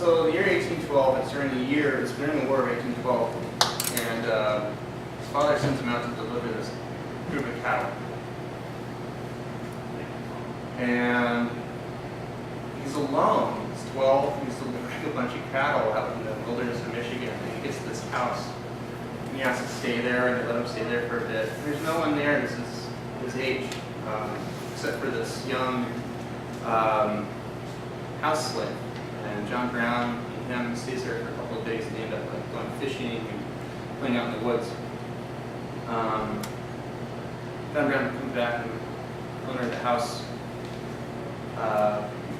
So the year 1812, it's during the War of 1812, and his father sends him out to deliver this group of cattle. And he's alone. He's 12. He's delivering a bunch of cattle out in the wilderness of Michigan. And he gets to this house. And he has to stay there, and they let him stay there for a bit. And there's no one there. This is his age, except for this young house slave. And John Brown and him stays there for a couple of days, and they end up like going fishing and playing out in the woods. John Brown comes back, and the owner of the house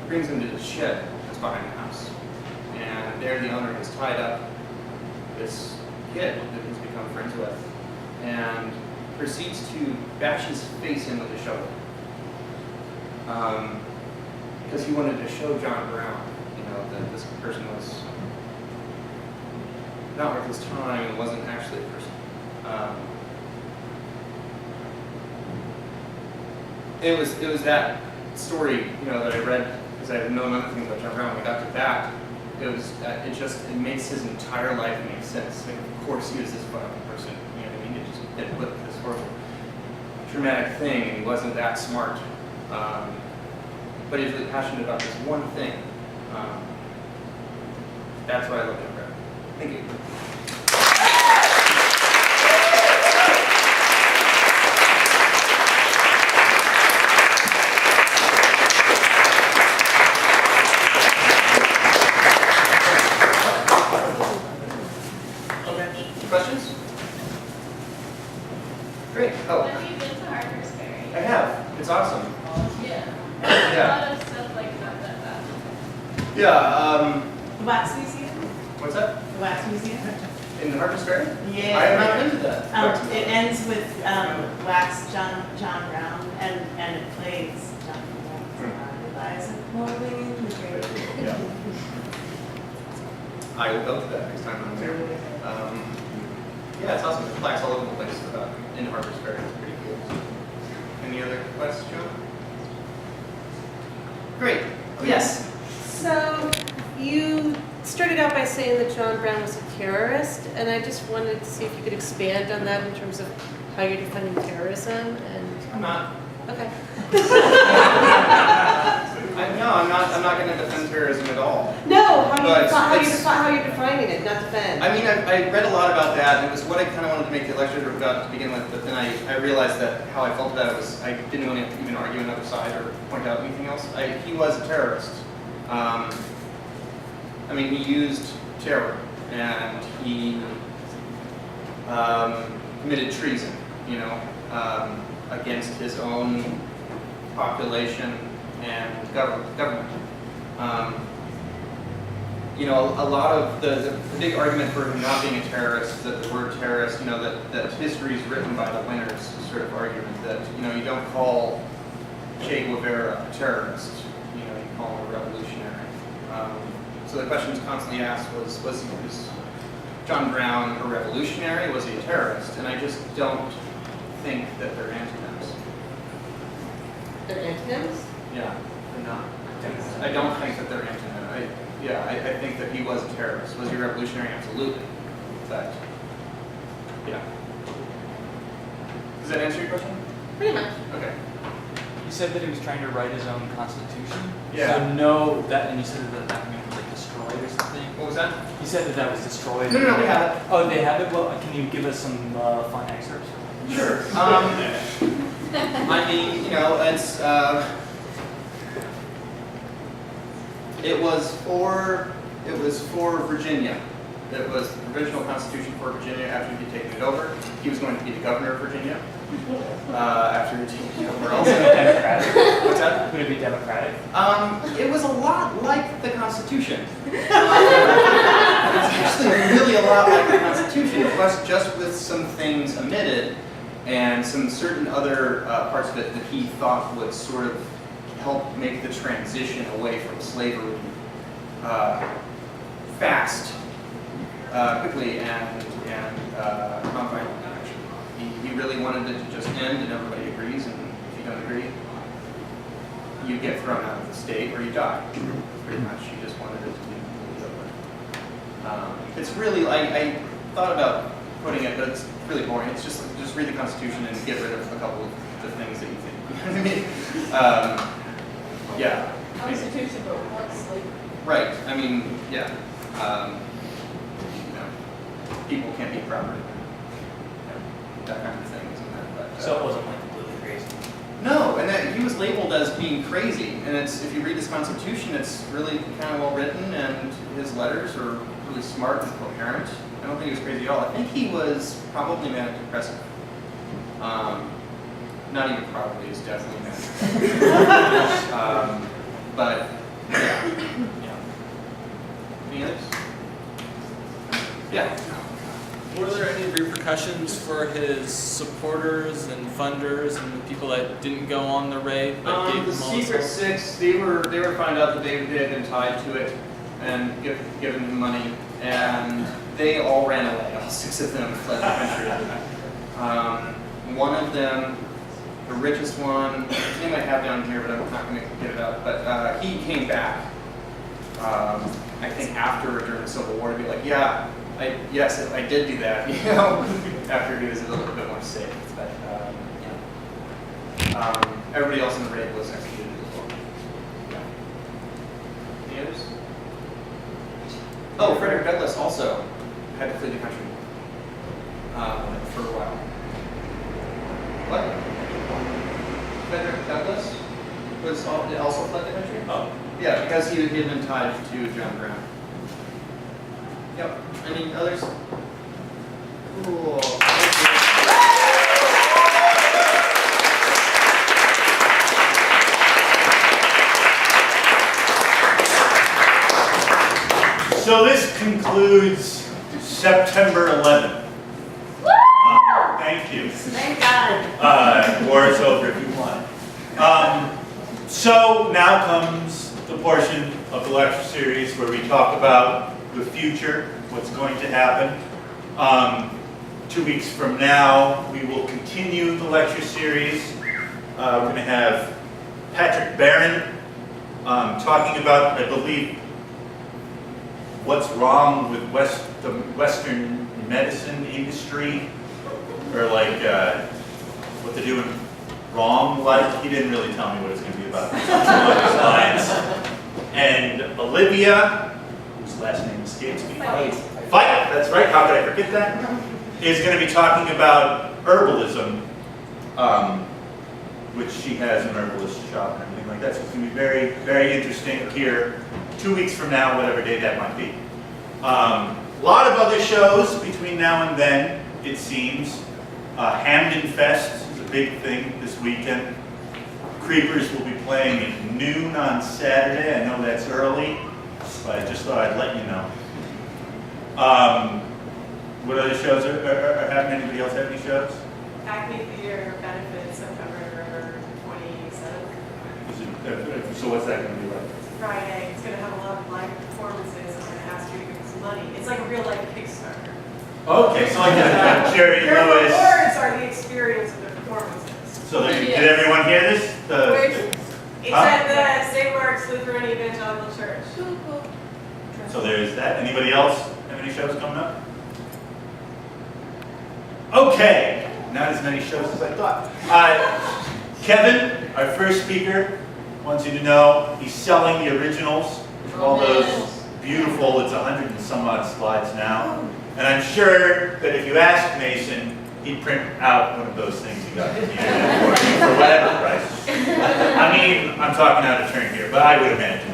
brings him to the shed that's behind the house. And there the owner has tied up this kid that he's become friends with and proceeds to bash his face in with a shovel. Because he wanted to show John Brown, that this person was not worth his time and wasn't actually a person. It was that story, that I read, because I had known other things about John Brown. When I got to that, it makes his entire life make sense. And of course, he was this fucking person. He had put this horrible, traumatic thing, and he wasn't that smart. But he's really passionate about this one thing. That's why I love John Brown. Thank you. Questions? Great. Oh. Have you been to Harper's Ferry? I have. It's awesome. Yeah. Yeah. A lot of stuff like about that. Yeah. The Wax Museum? What's that? The Wax Museum? In Harper's Ferry? Yeah. I have not been to that. It ends with Wax John Brown, and it plays John Brown. Eliza Morning in the Great. Yeah. I will go to that next time I'm there. Yeah, it's awesome. There's plaques all over the place in Harper's Ferry. It's pretty cool. Any other questions? Great. Yes. So you started out by saying that John Brown was a terrorist, and I just wanted to see if you could expand on that in terms of how you're defining terrorism. And I'm not. okay. I'm not going to defend terrorism at all. No, how you're defining it, not defend. I mean, I read a lot about that, and it was what I kind of wanted to make the lecture about to begin with, but then I realized that how I felt about it was I didn't want to even argue another side or point out anything else. He was a terrorist. He used terror, and he committed treason, against his own population and government. A lot of the big argument for him not being a terrorist is that the word terrorist, that history is written by the winners sort of argument that, you don't call Che Guevara a terrorist, you call him a revolutionary. So the question is constantly asked was John Brown a revolutionary? Was he a terrorist? And I just don't think that they're antonyms. They're antonyms? Yeah, they're not. I don't think that they're antonyms. I think that he was a terrorist. Was he revolutionary? Absolutely. But, yeah. Does that answer your question? Pretty much. Okay. You said that he was trying to write his own constitution? Yeah. So and you said that means like destroyed or something? What was that? You said that was destroyed. No, we have it. Oh, they have it? Well, can you give us some fun excerpts? Sure. It's it was for Virginia. It was the provisional constitution for Virginia after he'd taken it over. He was going to be the governor of Virginia after he'd taken it over also. Democratic? What's that? Would it be democratic? It was a lot like the Constitution. It's actually really a lot like the Constitution, plus just with some things omitted and some certain other parts of it that he thought would sort of help make the transition away from slavery fast, quickly, and non-violent action. He really wanted it to just end, and everybody agrees, and if you don't agree, you get thrown out of the state or you die. Pretty much, he just wanted it to be the other way. It's really, I thought about putting it, but it's really boring. It's just read the Constitution and get rid of a couple of the things that you think. You know what I mean? Yeah. Constitution, but what's like, Right. I mean, yeah. People can't be property. That kind of thing, isn't that? But, So it wasn't like completely crazy. no, and that he was labeled as being crazy. And it's, if you read his Constitution, it's really kind of well written, and his letters are really smart and coherent. I don't think he was crazy at all. I think he was probably manic depressive. Not even probably, he's definitely manic depressive. But yeah. Any others? Yeah. Were there any repercussions for his supporters and funders and the people that didn't go on the raid but gave The him all this Secret help? Six, they were found out that they had been tied to it and given him money, and they all ran away. All 6 of them fled the country. One of them, the richest one, his name I have down here, but I'm not going to get it out. But he came back. I think after or during the Civil War to be like, yeah, yes, I did do that. You know, after he was a little bit more safe. But everybody else in the raid was executed as well. Yeah. Any others? Oh, Frederick Douglass also had to flee the country for a while. What? Frederick Douglass was also fled the country? Oh. Yeah, because he had been tied to John Brown. Yep. Any others? Cool. So this concludes September 11th. Thank you. Thank God. Or it's over if you want. So now comes the portion of the lecture series where we talk about the future, what's going to happen. 2 weeks from now, we will continue the lecture series. We're going to have Patrick Barron talking about, I believe, what's wrong with the Western medicine industry, or like what they're doing wrong. Like, he didn't really tell me what it's going to be about. Along those lines. And Olivia, whose last name escapes me. Fight, that's right. How could I forget that? Is going to be talking about herbalism, which she has an herbalist shop and everything like that. So it's going to be very, very interesting here 2 weeks from now, whatever day that might be. A lot of other shows between now and then, it seems. Hamden Fest is a big thing this weekend. Creepers will be playing at noon on Saturday. I know that's early, but I just thought I'd let you know. What other shows are happening? Anybody else have any shows? Acme Theater benefits September 27th. So what's that going to be like? Friday. It's going to have a lot of live performances. I'm going to ask you to give us some money. It's like a real life Kickstarter. Okay, so like Jerry Your Lewis. rewards are the experience of the performances. So did everyone hear this? It's at the St. Mark's Lutheran Evangelical Church. So there's that. Anybody else have any shows coming up? Okay, not as many shows as I thought. Kevin, our first speaker, wants you to know he's selling the originals, all those beautiful, it's 100 and some odd slides now. And I'm sure that if you asked Mason, he'd print out one of those things you got from the internet for whatever price. I mean, I'm talking out of turn here, but I would imagine.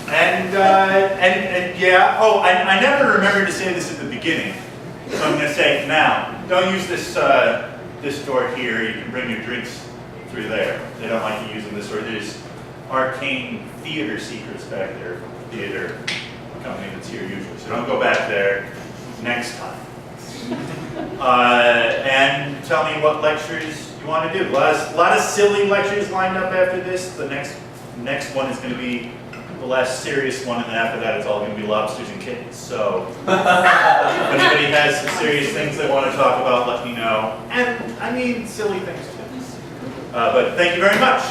And yeah, oh, I never remembered to say this at the beginning, so I'm going to say it now. Don't use this this door here. You can bring your drinks through there. They don't like you using this door. There's arcane theater secrets back there from the theater company that's here usually. So don't go back there next time. And tell me what lectures you want to do. A lot of silly lectures lined up after this. The next one is going to be the last serious one, and then after that it's all going to be lobsters and kittens. So if anybody has some serious things they want to talk about, let me know. And I mean silly things too. But thank you very much.